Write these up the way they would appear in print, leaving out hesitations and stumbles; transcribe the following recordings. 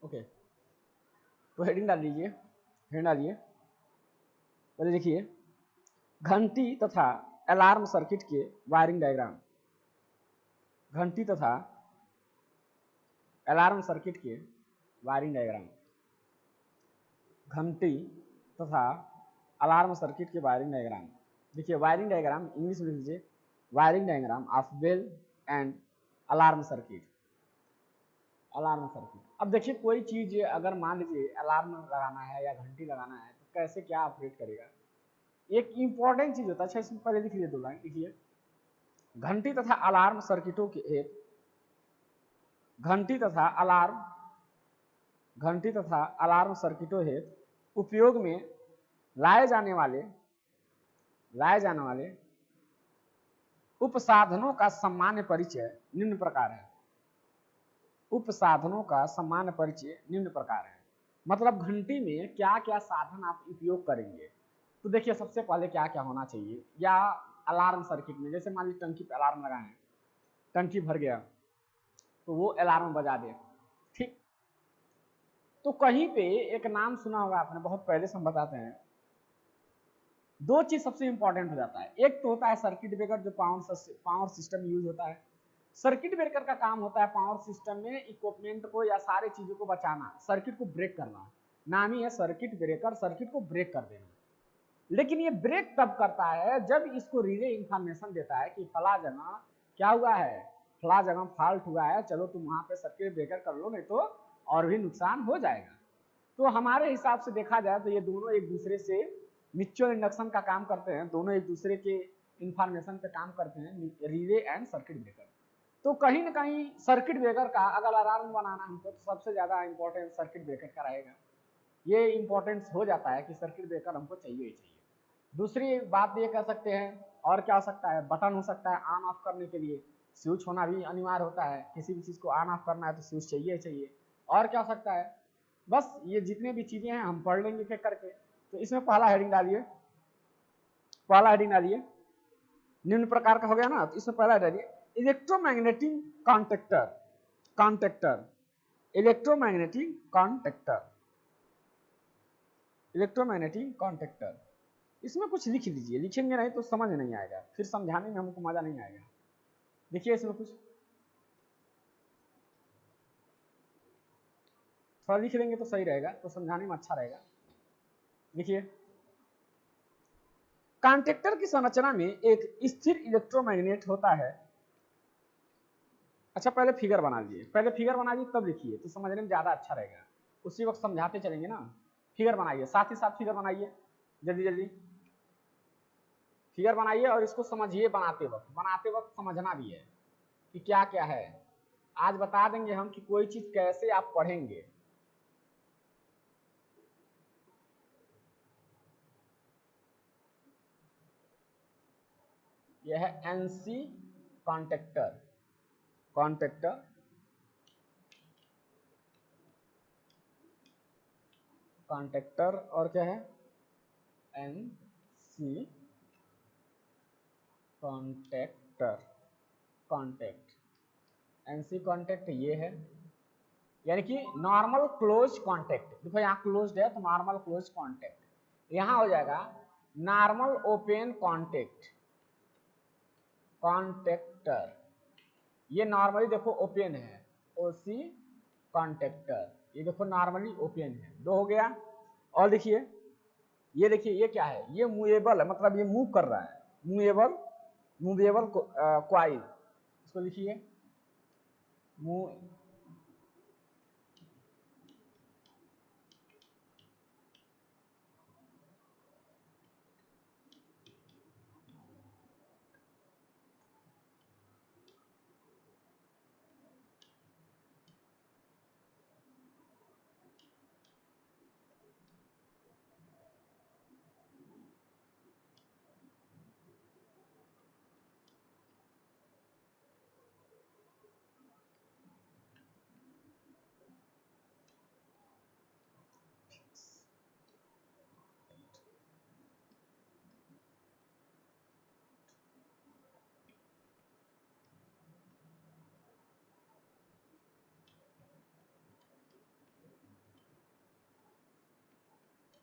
Okay, तो heading डाल लीजिए, हेडिंग डालिए। पहले देखिए, घंटी तथा अलार्म सर्किट के वायरिंग डायग्राम। घंटी तथा अलार्म सर्किट के वायरिंग डायग्राम। घंटी तथा अलार्म सर्किट के वायरिंग डायग्राम। देखिए वायरिंग डायग्राम इंग्लिश में लिख लीजिए, wiring diagram of bell and alarm circuit. Alarm circuit. अब देखिए कोई चीज अगर मान लीजिए अलार्म लगाना है या घंटी लगाना है तो कैसे क्या ऑपरेट करेगा, एक इंपॉर्टेंट चीज होता है। अच्छा इसमें पहले लिख लीजिए, 2 लाइन लिखिए। घंटी तथा अलार्म सर्किटों के एक घंटी तथा अलार्म सर्किटों हेतु उपयोग में लाए जाने वाले उपसाधनों का सामान्य परिचय निम्न प्रकार है। उपसाधनों का सामान्य परिचय निम्न प्रकार है। मतलब घंटी में क्या क्या साधन आप उपयोग करेंगे। तो देखिए सबसे पहले क्या क्या होना चाहिए, या अलार्म सर्किट में जैसे मान लीजिए टंकी पे अलार्म लगाए हैं, टंकी भर गया तो वो अलार्म बजा दे, ठीक। तो कहीं पे एक नाम सुना होगा आपने, बहुत पहले से हम बताते हैं, 2 चीज सबसे इंपॉर्टेंट हो जाता है। एक तो होता है सर्किट ब्रेकर, जो पावर सिस्टम यूज होता है। सर्किट ब्रेकर का काम होता है पावर सिस्टम में इक्विपमेंट को या सारे चीजों को बचाना, सर्किट को ब्रेक करना। नाम ही है सर्किट ब्रेकर, सर्किट को ब्रेक कर देना। लेकिन ये ब्रेक तब करता है जब इसको रिले इंफॉर्मेशन देता है कि फला जगह क्या हुआ है, फला जगह फॉल्ट हुआ है, चलो तुम वहां पे सर्किट ब्रेकर कर लो, नहीं तो और भी नुकसान हो जाएगा। तो हमारे हिसाब से देखा जाए तो ये दोनों एक दूसरे से म्यूचुअल इंडक्शन का काम करते हैं, दोनों एक दूसरे के इंफॉर्मेशन पे काम करते हैं, रिले एंड सर्किट ब्रेकर। तो कहीं ना कहीं सर्किट ब्रेकर का अगर अलार्म बनाना हमको तो सबसे ज्यादा इंपॉर्टेंट सर्किट ब्रेकर का रहेगा। ये इंपॉर्टेंस हो जाता है कि सर्किट ब्रेकर हमको चाहिए ही चाहिए। दूसरी बात ये कह सकते हैं, और क्या हो सकता है, बटन हो सकता है ऑन ऑफ करने के लिए, स्विच होना भी अनिवार्य होता है, किसी भी चीज को ऑन ऑफ करना है तो स्विच चाहिए ही चाहिए। और क्या हो सकता है, बस ये जितने भी चीजें हैं हम पढ़ लेंगे एक करके। तो इसमें पहला हेडिंग डालिए, निम्न प्रकार का हो गया ना। तो इसमें पहला डालिए electromagnetic contactor. Contactor electromagnetic contactor electromagnetic contactor. इसमें कुछ लिख लीजिए, लिखेंगे नहीं तो समझ नहीं आएगा, फिर समझाने में हमको मजा नहीं आएगा। देखिए इसमें कुछ थोड़ा लिख लेंगे तो सही रहेगा, तो समझाने में अच्छा रहेगा। देखिए कॉन्टेक्टर की संरचना में एक स्थिर इलेक्ट्रोमैग्नेट होता है। अच्छा पहले फिगर बना लीजिए, तब लिखिए तो समझने में ज्यादा अच्छा रहेगा, उसी वक्त समझाते चलेंगे ना। फिगर बनाइए, साथ ही साथ फिगर बनाइए, जल्दी जल्दी फिगर बनाइए और इसको समझिए। बनाते वक्त समझना भी है कि क्या क्या है। आज बता देंगे हम कि कोई चीज कैसे आप पढ़ेंगे। यह है एनसी कॉन्टेक्टर। कॉन्टेक्टर कॉन्टेक्टर और क्या है, NC contactor. Contact NC contact ये है, यानी कि नॉर्मल क्लोज कॉन्टेक्ट। देखो यहाँ क्लोज्ड है तो नॉर्मल क्लोज कॉन्टेक्ट, यहाँ हो जाएगा नॉर्मल ओपन कॉन्टेक्ट। कॉन्टेक्टर ये नॉर्मली देखो ओपन है, ओसी कॉन्टेक्टर ये देखो नॉर्मली ओपन है। 2 हो गया। और देखिए ये क्या है, ये मूवेबल है, मतलब ये मूव कर रहा है, मूवेबल क्वाइल। इसको लिखिए मूव।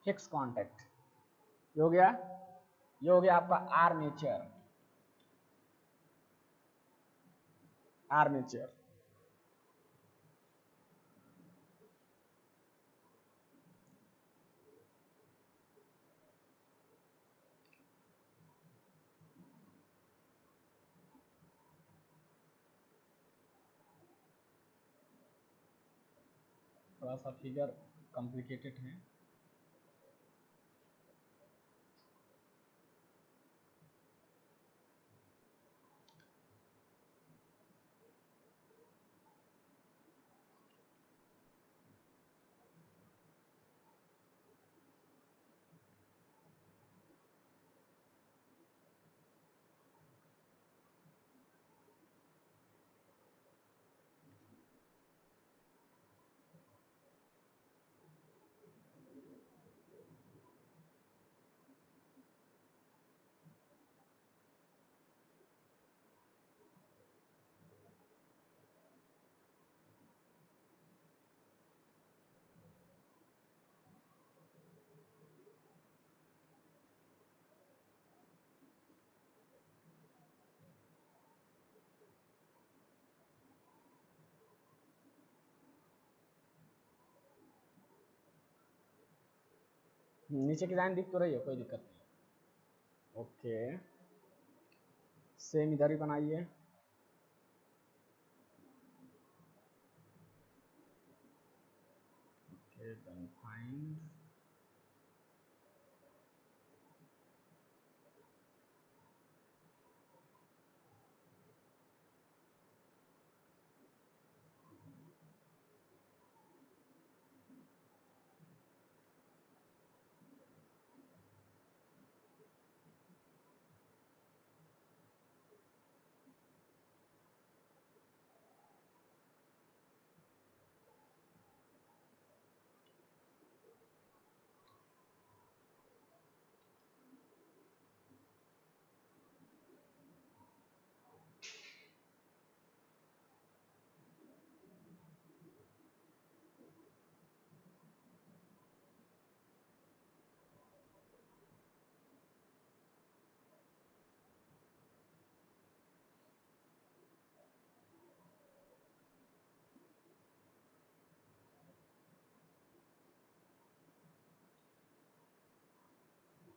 फिक्स कांटेक्ट, ये हो गया, ये हो गया आपका आर्मेचर। आर्मेचर थोड़ा सा फिगर कॉम्प्लिकेटेड है। नीचे की लाइन दिख तो रही है, कोई दिक्कत नहीं। ओके, सेम इधर ही बनाइए। ओके, then find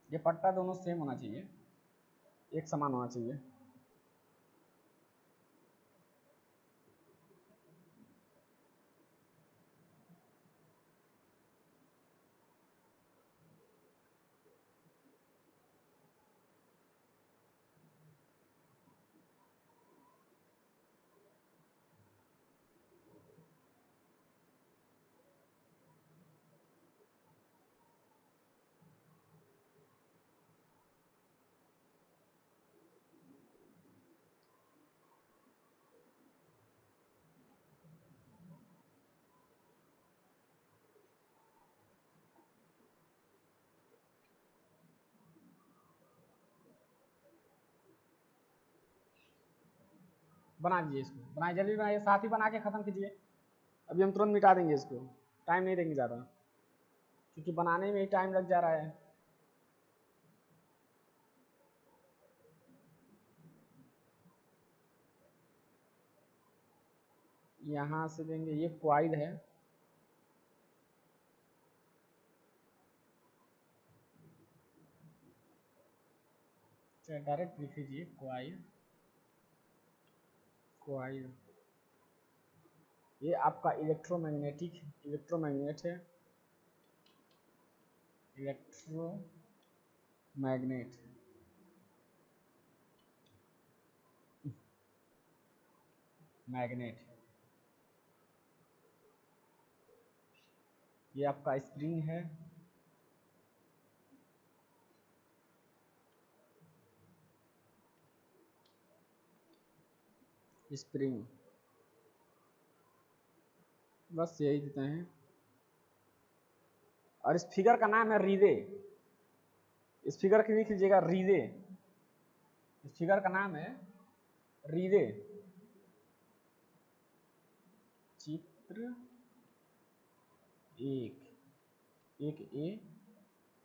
ये पट्टा दोनों सेम होना चाहिए, एक समान होना चाहिए। बना दीजिए इसको, बनाइए जल्दी बनाइए, साथ ही बना के ख़त्म कीजिए। अभी हम तुरंत मिटा देंगे इसको, टाइम नहीं देंगे ज़्यादा, क्योंकि बनाने में ही टाइम लग जा रहा है। यहाँ से देंगे, ये क्वाइड है, चाहे डायरेक्ट लिख लीजिए क्वाइड। क्वाइड ये आपका इलेक्ट्रोमैग्नेट है, इलेक्ट्रोमैग्नेट मैग्नेट। ये आपका स्प्रिंग है, स्प्रिंग, बस यही देते हैं। और इस फिगर का नाम है रिले, इस फिगर की लिख लीजिएगा रिले, इस फिगर का नाम है रिले। चित्र एक, एक ए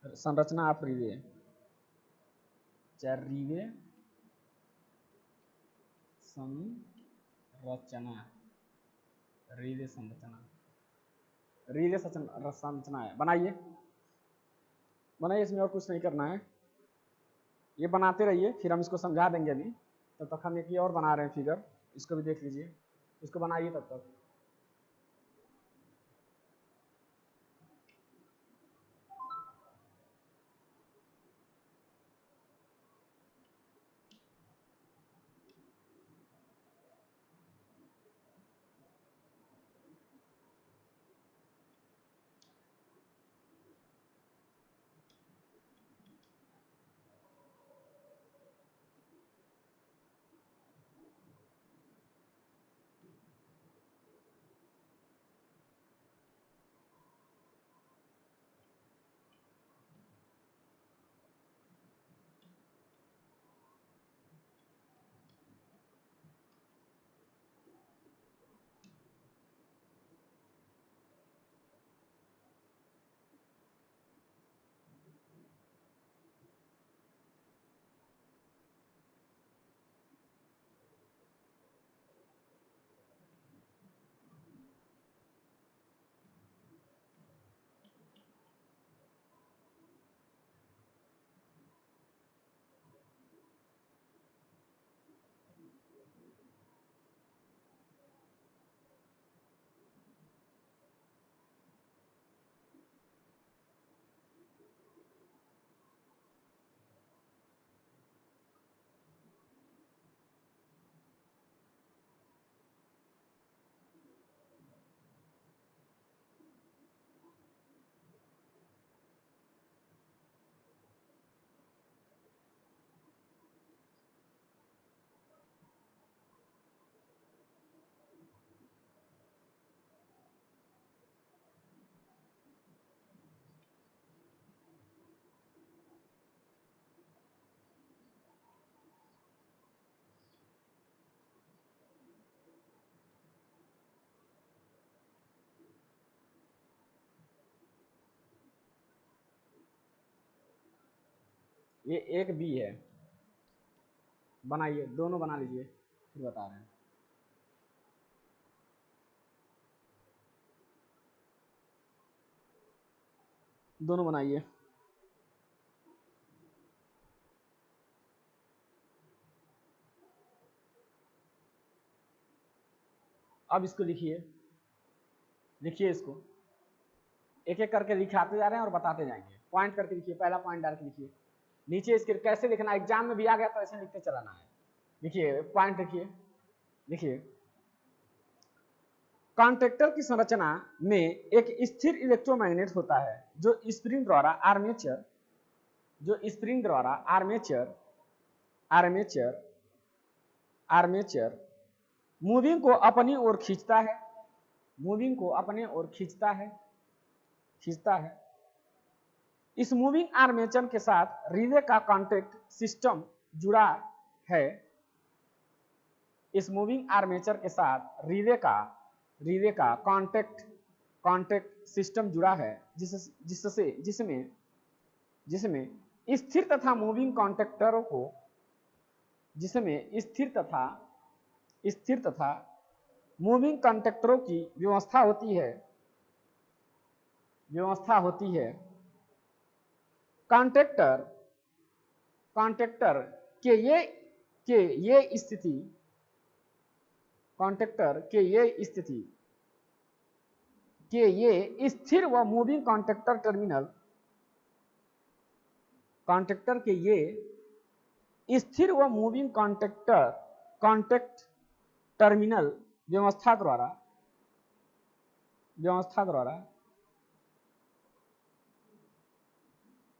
संरचना ऑफ रिले, रिले संरचना, रिले संरचना, रिले संरचना है। बनाइए बनाइए, इसमें और कुछ नहीं करना है, ये बनाते रहिए, फिर हम इसको समझा देंगे अभी। तब तक हम एक और बना रहे हैं फिगर, इसको भी देख लीजिए, इसको बनाइए तब तक। ये एक बी है, बनाइए, दोनों बना लीजिए, फिर बता रहे हैं। दोनों बनाइए। अब इसको लिखिए, लिखिए इसको, एक एक करके लिखाते जा रहे हैं और बताते जाएंगे। पॉइंट करके लिखिए, पहला पॉइंट डाल के लिखिए। नीचे इसके कैसे लिखना, एग्जाम में भी आ गया तो ऐसे लिखते चलाना है। लिखिए, पॉइंट लिखिए, लिखिए। कॉन्ट्रैक्टर की संरचना में एक स्थिर इलेक्ट्रोमैग्नेट होता है जो स्प्रिंग द्वारा आर्मेचर आर्मेचर मूविंग को अपनी ओर खींचता है, मूविंग को अपने ओर खींचता है। इस मूविंग आर्मेचर के साथ रिले का कांटेक्ट सिस्टम जुड़ा है। इस मूविंग आर्मेचर के साथ रिले का कांटेक्ट सिस्टम जुड़ा है, जिसमें स्थिर तथा मूविंग कांटेक्टरों को स्थिर तथा मूविंग कांटेक्टरों की व्यवस्था होती है। कांटेक्टर के ये स्थिर व मूविंग कांटेक्टर कांटेक्ट टर्मिनल व्यवस्था द्वारा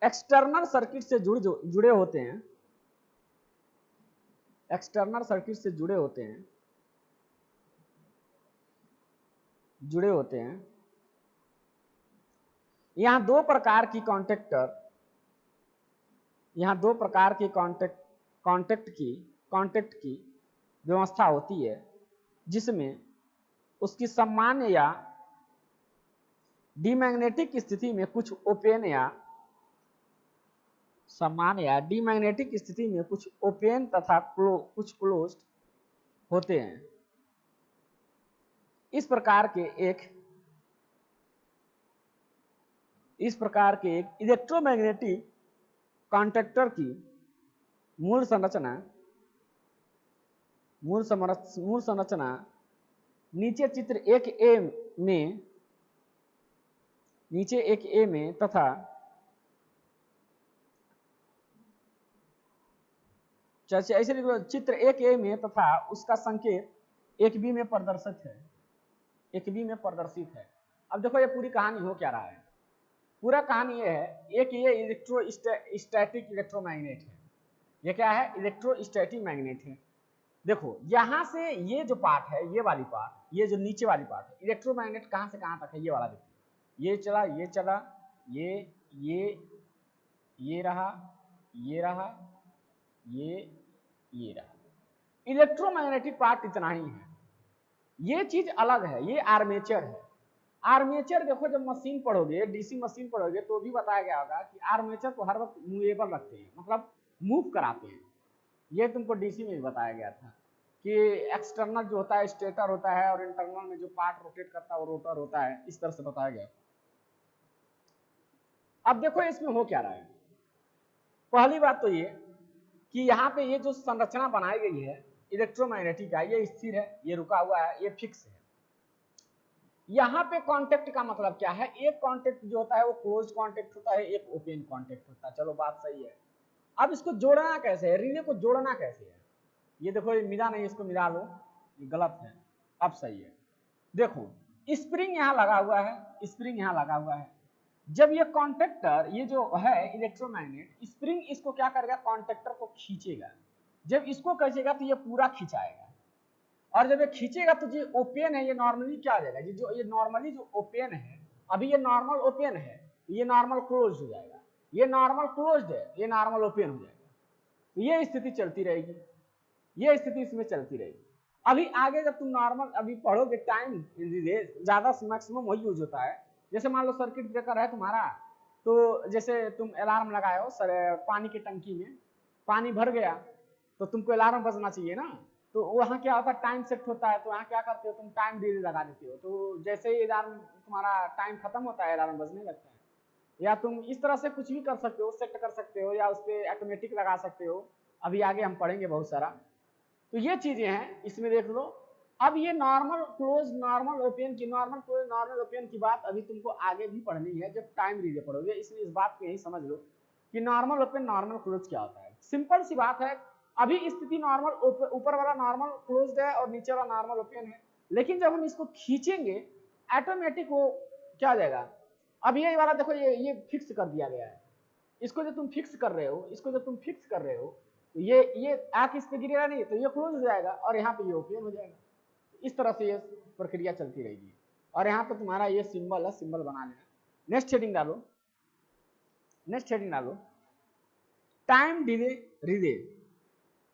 एक्सटर्नल सर्किट से जुड़े होते हैं। यहाँ दो प्रकार की कांटेक्ट की व्यवस्था होती है, जिसमें उसकी सामान्य या डीमैग्नेटिक स्थिति में कुछ ओपन या समान या डीमैग्नेटिक स्थिति में कुछ ओपन तथा कुछ क्लोज्ड होते हैं। इस प्रकार के एक इलेक्ट्रोमैग्नेटिक कॉन्टैक्टर की मूल संरचना नीचे चित्र 1A में तथा ऐसे चित्र 1A में तथा उसका संकेत 1B में प्रदर्शित है। अब देखो ये पूरी कहानी हो क्या रहा है। पूरा कहानी ये है, एक ये इलेक्ट्रोस्टैटिक इलेक्ट्रोमैग्नेट है। ये क्या है? इलेक्ट्रोस्टैटिक मैग्नेट है। देखो यहां से ये जो पार्ट है, ये वाली पार्ट, ये जो नीचे वाली पार्ट है, इलेक्ट्रोमैग्नेट कहां से कहां तक है, ये वाला देखो, ये चला, ये चला, ये रहा, ये रहा, ये रहा। इलेक्ट्रोमैग्नेटिक पार्ट इतना ही है। ये चीज अलग है, ये आर्मेचर है। आर्मेचर देखो जब मशीन पढ़ोगे, डीसी मशीन पढ़ोगे तो भी बताया गया होगा कि आर्मेचर को हर वक्त मूवेबल रखते हैं, मतलब मूव कराते हैं। ये तुमको डीसी में भी बताया गया था कि एक्सटर्नल जो होता है स्टेटर होता है और इंटरनल में जो पार्ट रोटेट करता है वो रोटर होता है, इस तरह से बताया गया। अब देखो इसमें हो क्या रहा है। पहली बात तो ये कि यहाँ पे ये जो संरचना बनाई गई है इलेक्ट्रोमैग्नेटिक का, ये स्थिर है, ये रुका हुआ है, ये फिक्स है। यहाँ पे कांटेक्ट का मतलब क्या है? एक कांटेक्ट जो होता है वो क्लोज कांटेक्ट होता है, एक ओपन कांटेक्ट होता है। चलो बात सही है। अब इसको जोड़ना कैसे है? रिले को जोड़ना कैसे है? ये देखो ये मिला नहीं, इसको मिला लो, ये गलत है। अब सही है। देखो स्प्रिंग यहाँ लगा हुआ है, स्प्रिंग यहाँ लगा हुआ है। जब ये कॉन्टेक्टर, ये जो है इलेक्ट्रोमैग्नेट, स्प्रिंग इसको क्या करेगा? कॉन्टेक्टर को खींचेगा। जब इसको खींचेगा तो ये पूरा खिंचाएगा, और जब ये खींचेगा तो ये ओपन है, ये नॉर्मली क्या हो जाएगा? ये नॉर्मली जो ओपन है, अभी ये नॉर्मल ओपन है, ये नॉर्मल क्लोज हो जाएगा। ये नॉर्मल क्लोज्ड है, ये नॉर्मल ओपन हो जाएगा। तो ये स्थिति चलती रहेगी, ये स्थिति इसमें चलती रहेगी। अभी आगे जब तुम नॉर्मल अभी पढ़ोगे, टाइम ज्यादा मैक्सिमम वही यूज होता है। जैसे मान लो सर्किट ब्रेकर है तुम्हारा, तो जैसे तुम अलार्म लगाए हो पानी की टंकी में, पानी भर गया तो तुमको अलार्म बजना चाहिए ना। तो वहाँ क्या होता है? टाइम सेट होता है। तो वहाँ क्या करते हो तुम? टाइम डिले लगा देते हो। तो जैसे ही अलार्म तुम्हारा टाइम खत्म होता है, अलार्म बजने लगता है। या तुम इस तरह से कुछ भी कर सकते हो, सेट कर सकते हो, या उस पर ऑटोमेटिक लगा सकते हो। अभी आगे हम पढ़ेंगे बहुत सारा। तो ये चीजें हैं, इसमें देख लो। अब ये नॉर्मल क्लोज, नॉर्मल ओपन की, नॉर्मल क्लोज, नॉर्मल ओपन की बात अभी तुमको आगे भी पढ़नी है जब टाइम रिले पढ़ोगे। इसलिए इस बात को यही समझ लो कि नॉर्मल ओपन, नॉर्मल क्लोज क्या होता है। सिंपल सी बात है। अभी स्थिति नॉर्मल, ऊपर वाला नॉर्मल क्लोज्ड है और नीचे वाला नॉर्मल ओपन है। लेकिन जब हम इसको खींचेंगे ऑटोमेटिक वो क्या हो जाएगा? अब ये वाला देखो, ये फिक्स कर दिया गया है। इसको जब तुम फिक्स कर रहे हो, इसको जब तुम फिक्स कर रहे हो, तो ये आंख इस पे गिरेगा नहीं, तो ये क्लोज हो जाएगा और यहाँ पे ये ओपन हो जाएगा। इस तरह से ये प्रक्रिया चलती रहेगी। और यहाँ पे तुम्हारा ये सिंबल है, सिंबल बना लेना। नेक्स्ट हेडिंग डालो, नेक्स्ट हेडिंग डालो, time delay relay,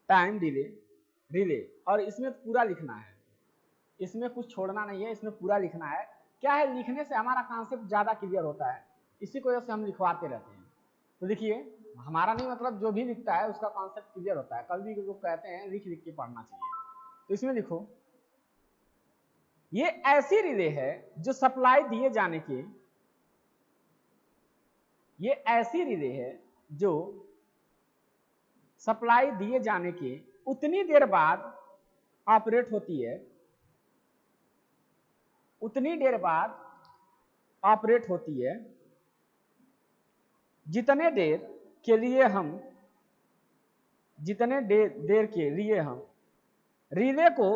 time delay relay. और इसमें पूरा लिखना है, इसमें कुछ छोड़ना नहीं है, इसमें पूरा लिखना है। क्या है, लिखने से हमारा कॉन्सेप्ट ज्यादा क्लियर होता है, इसी की वजह से हम लिखवाते रहते हैं। तो देखिए, हमारा नहीं मतलब जो भी लिखता है उसका कॉन्सेप्ट क्लियर होता है। कभी भी लोग कहते हैं लिख लिख के पढ़ना चाहिए, तो इसमें लिखो, ये ऐसी रिले है जो सप्लाई दिए जाने के, ये ऐसी रिले है जो सप्लाई दिए जाने के उतनी देर बाद ऑपरेट होती है, उतनी देर बाद ऑपरेट होती है जितने देर के लिए हम रिले को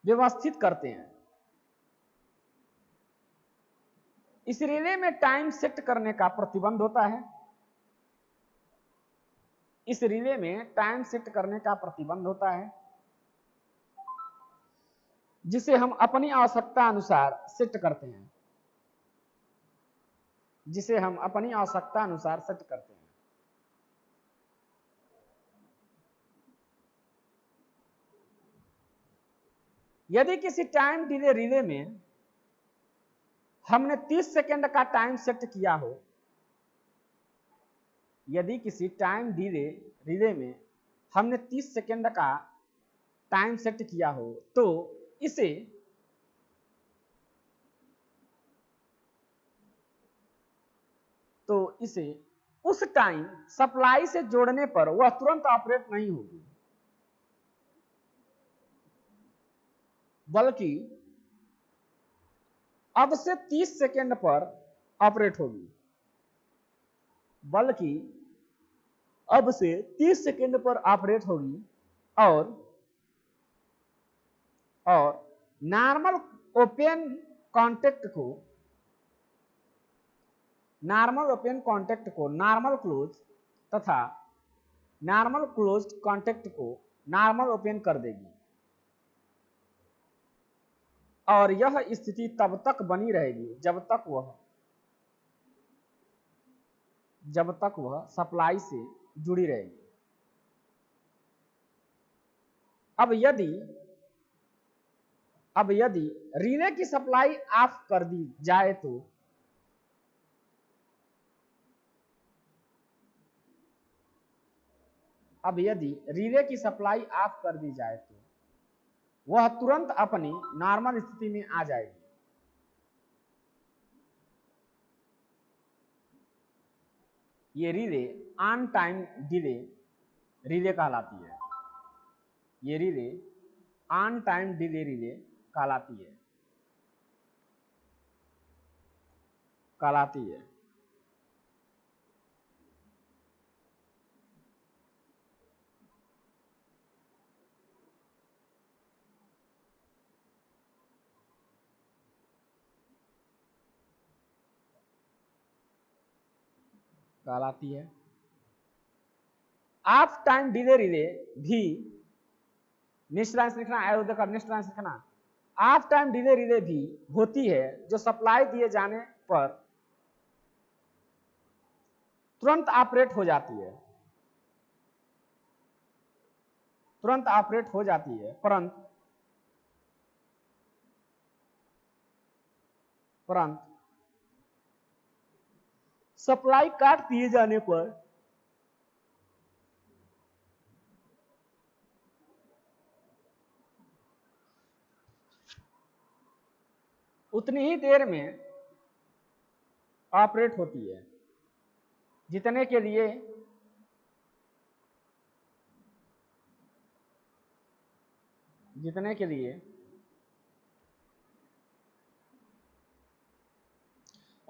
व्यवस्थित करते हैं। इस रिले में टाइम सेट करने का प्रतिबंध होता है, इस रिले में टाइम सेट करने का प्रतिबंध होता है, जिसे हम अपनी आवश्यकता अनुसार सेट करते हैं, जिसे हम अपनी आवश्यकता अनुसार सेट करते हैं। यदि किसी टाइम डिले रिले में हमने 30 सेकंड का टाइम सेट किया हो, यदि किसी टाइम रिले में हमने 30 सेकेंड का टाइम सेट किया हो तो इसे उस टाइम सप्लाई से जोड़ने पर वह तुरंत ऑपरेट नहीं होगी, बल्कि अब से 30 सेकेंड पर ऑपरेट होगी, और नॉर्मल ओपन कॉन्टेक्ट को नॉर्मल क्लोज तथा नॉर्मल क्लोज्ड कॉन्टेक्ट को नॉर्मल ओपन कर देगी, और यह स्थिति तब तक बनी रहेगी जब तक वह सप्लाई से जुड़ी रहेगी। अब यदि रिले की सप्लाई ऑफ कर दी जाए तो वह तुरंत अपनी नॉर्मल स्थिति में आ जाएगी। ये relay on time delay relay कहलाती है। ऑफ टाइम डिले रिले भी नेक्स्ट लाइन से लिखना, ऑफ टाइम डिले रिले भी होती है जो सप्लाई दिए जाने पर तुरंत ऑपरेट हो जाती है, परंतु सप्लाई काट दिए जाने पर उतनी ही देर में ऑपरेट होती है जितने के लिए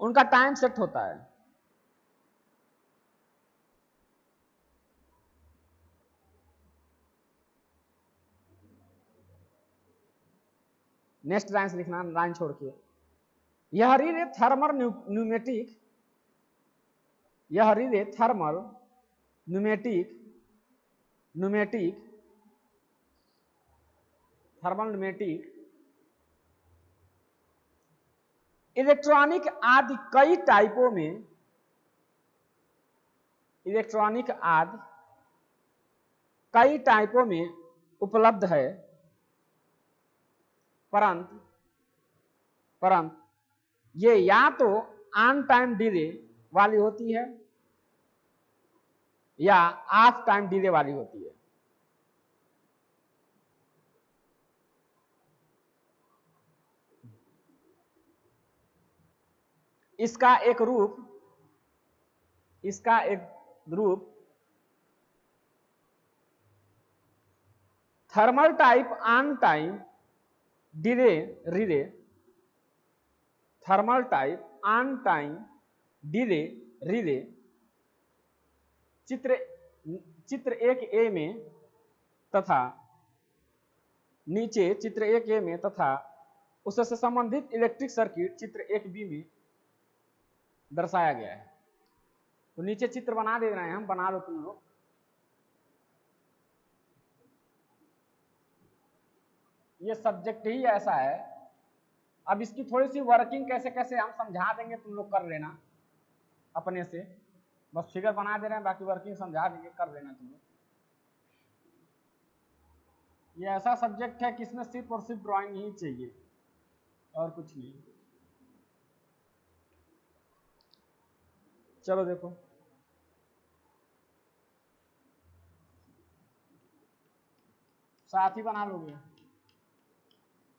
उनका टाइम सेट होता है। नेक्स्ट लाइन से लिखना, लाइन छोड़ के, यह रिले थर्मल न्यूमेटिक इलेक्ट्रॉनिक आदि कई टाइपों में उपलब्ध है, परंतु ये या तो ऑन टाइम डिले वाली होती है या ऑफ टाइम डिले वाली होती है। इसका एक रूप thermal type on time delay relay चित्र 1A में तथा नीचे चित्र 1A में तथा उससे संबंधित इलेक्ट्रिक सर्किट चित्र 1B में दर्शाया गया है। तो नीचे चित्र बना दे रहे हैं हम, बना लो तुम लोग। ये सब्जेक्ट ही ऐसा है। अब इसकी थोड़ी सी वर्किंग कैसे कैसे हम समझा देंगे, तुम लोग कर लेना अपने से। बस फिगर बना दे रहे हैं, बाकी वर्किंग समझा देंगे, कर लेना तुम लोग। ये ऐसा सब्जेक्ट है कि इसमें सिर्फ और सिर्फ ड्राइंग ही चाहिए और कुछ नहीं। चलो देखो, साथ ही बना लोगे।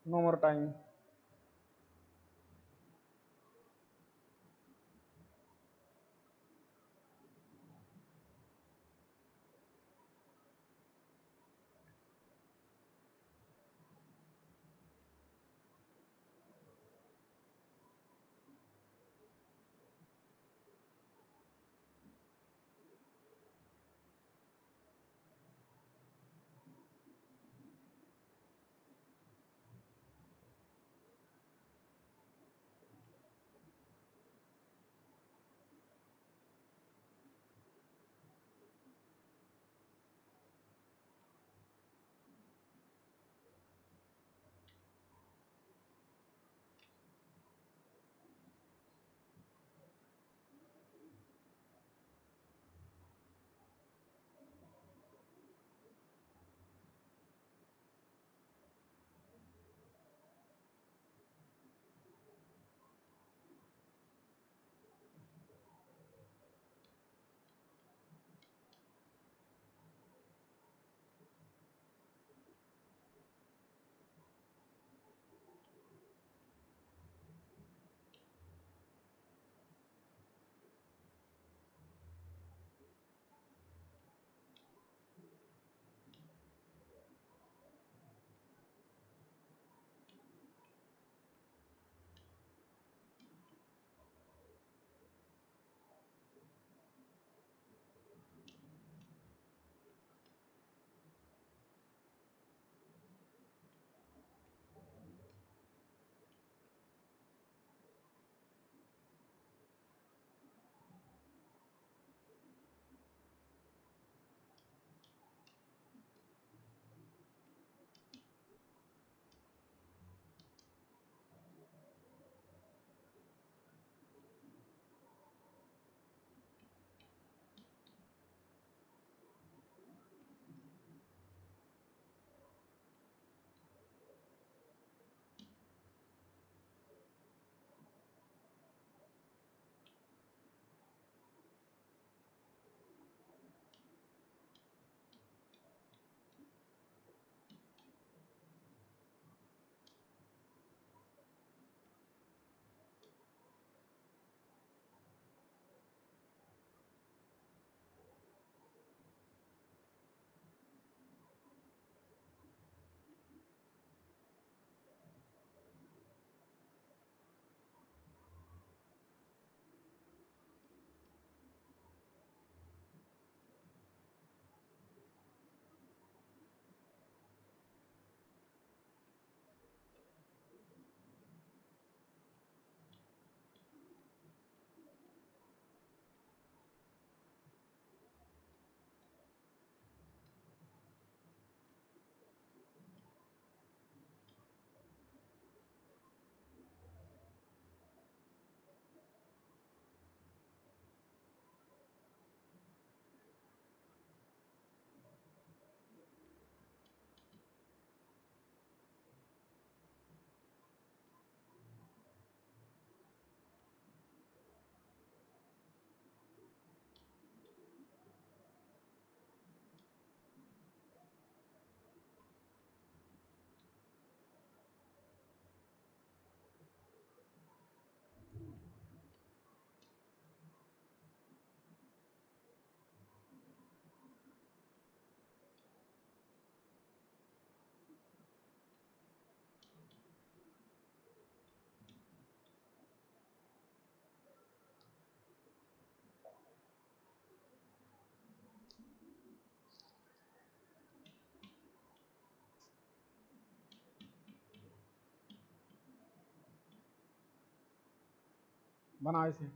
No more time. बनाओ इसे।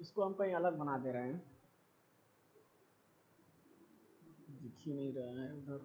इसको हम कहीं अलग बना दे रहे हैं, दिख ही नहीं रहा है उधर।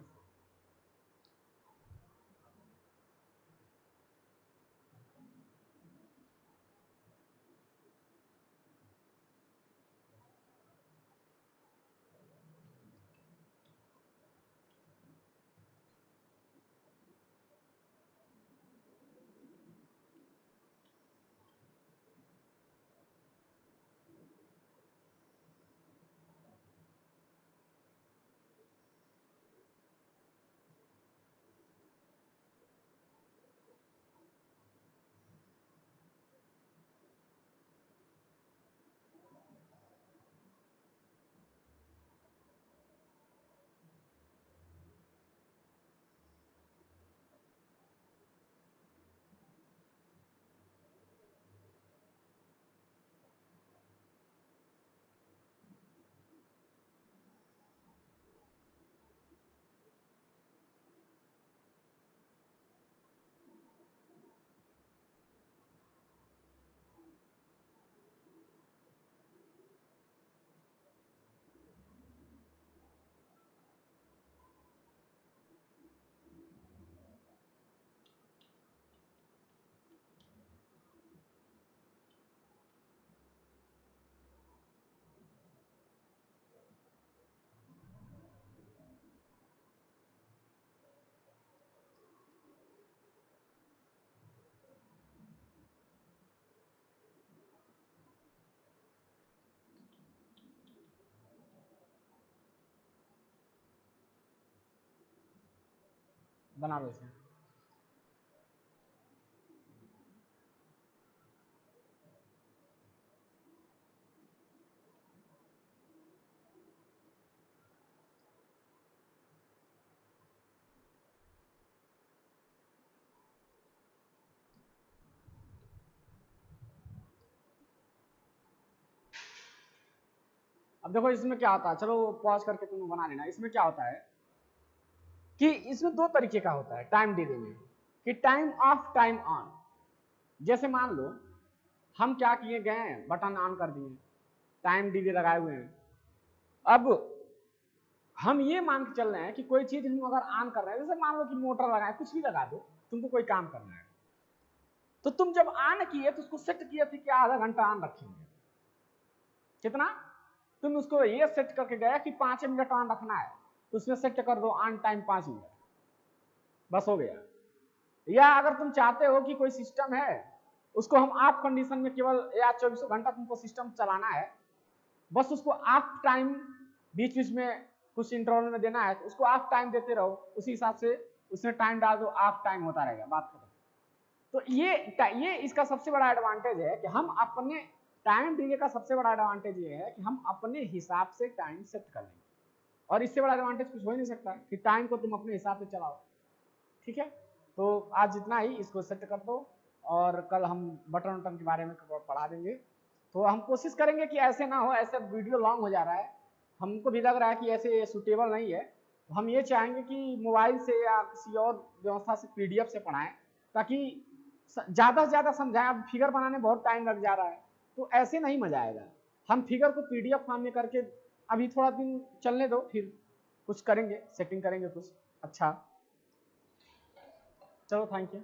बना लो इसे। अब देखो इसमें क्या होता है, चलो पॉज करके तुम बना लेना। इसमें क्या होता है कि इसमें दो तरीके का होता है टाइम डिले में, कि टाइम ऑफ टाइम ऑन। जैसे मान लो हम क्या किए, गए बटन ऑन कर दिए, टाइम डिले लगाए हुए हैं। अब हम ये मान के चल रहे हैं कि कोई चीज हम अगर ऑन कर रहे हैं, जैसे मान लो कि मोटर लगाए, कुछ भी लगा दो, तुमको कोई काम करना है, तो तुम जब ऑन किए तो उसको सेट किए थे कि आधा घंटा ऑन रखेंगे। कितना? तुम उसको ये सेट करके गए कि 5 मिनट ऑन रखना है, तो उसमें सेट कर दो ऑन टाइम 5 मिनट, बस हो गया। या अगर तुम चाहते हो कि कोई सिस्टम है उसको हम ऑफ कंडीशन में केवल या 24 घंटा तुमको सिस्टम चलाना है, बस उसको ऑफ टाइम बीच बीच में कुछ इंटरवल में देना है, तो उसको ऑफ टाइम देते रहो, उसी हिसाब से उसमें टाइम डाल दो, ऑफ टाइम होता रहेगा, बात खत्म। तो ये इसका सबसे बड़ा एडवांटेज है कि हम अपने टाइम डिले का सबसे बड़ा एडवांटेज ये है कि हम अपने हिसाब से टाइम सेट कर लेंगे, और इससे बड़ा एडवांटेज कुछ हो ही नहीं सकता कि टाइम को तुम अपने हिसाब से चलाओ। ठीक है, तो आज जितना ही, इसको सेट कर दो, और कल हम बटन वटन के बारे में पढ़ा देंगे। तो हम कोशिश करेंगे कि ऐसे ना हो, ऐसे वीडियो लॉन्ग हो जा रहा है, हमको भी लग रहा है कि ऐसे सूटेबल नहीं है। तो हम ये चाहेंगे कि मोबाइल से या किसी और व्यवस्था से PDF से पढ़ाएं, ताकि ज़्यादा से ज़्यादा समझाएं। अब फिगर बनाने बहुत टाइम लग जा रहा है, तो ऐसे नहीं मजा आएगा। हम फिगर को PDF फॉर्म में करके अभी थोड़ा दिन चलने दो, फिर कुछ करेंगे, सेटिंग करेंगे कुछ अच्छा। चलो, थैंक यू।